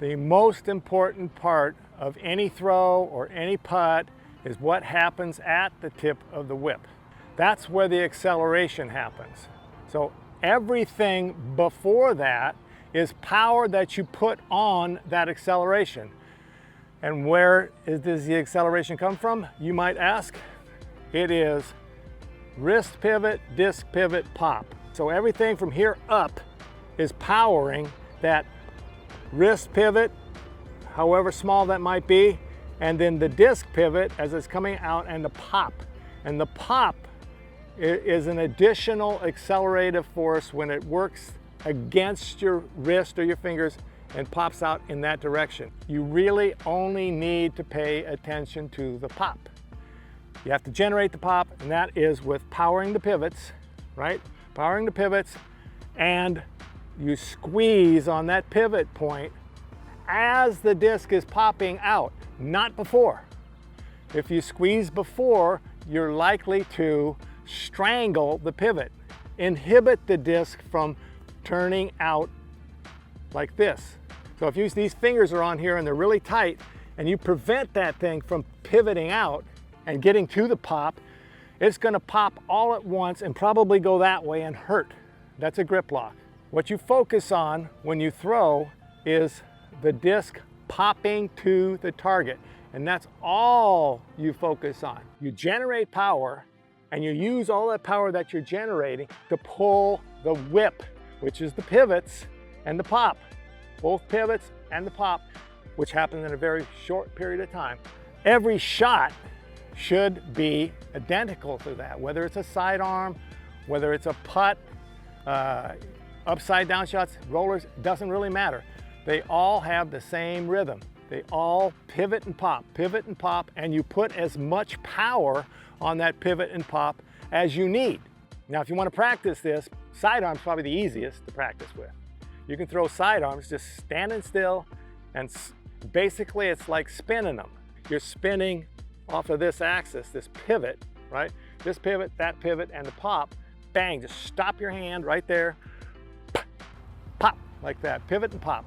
The most important part of any throw or any putt is what happens at the tip of the whip. That's where the acceleration happens. So everything before that is power that you put on that acceleration. And where does the acceleration come from, you might ask? It is wrist pivot, disc pivot, pop. So everything from here up is powering that wrist pivot, however small that might be, and then the disc pivot as it's coming out, and the pop. And the pop is an additional accelerative force when it works against your wrist or your fingers and pops out in that direction. You really only need to pay attention to the pop. You have to generate the pop, and that is with powering the pivots, right? Powering the pivots, and you squeeze on that pivot point as the disc is popping out, not before. If you squeeze before, you're likely to strangle the pivot, inhibit the disc from turning out like this. So if these fingers are on here and they're really tight, and you prevent that thing from pivoting out and getting to the pop, it's going to pop all at once and probably go that way and hurt. That's a grip lock. What you focus on when you throw is the disc popping to the target, and that's all you focus on. You generate power, and you use all that power that you're generating to pull the whip, which is the pivots and the pop. Both pivots and the pop, which happen in a very short period of time. Every shot should be identical to that, whether it's a sidearm, whether it's a putt, upside down shots, rollers, doesn't really matter. They all have the same rhythm. They all pivot and pop, and you put as much power on that pivot and pop as you need. Now, if you want to practice this, sidearm's probably the easiest to practice with. You can throw sidearms just standing still, and basically it's like spinning them. You're spinning off of this axis, this pivot, right? This pivot, that pivot, and the pop, bang, just stop your hand right there, pop, like that, pivot and pop.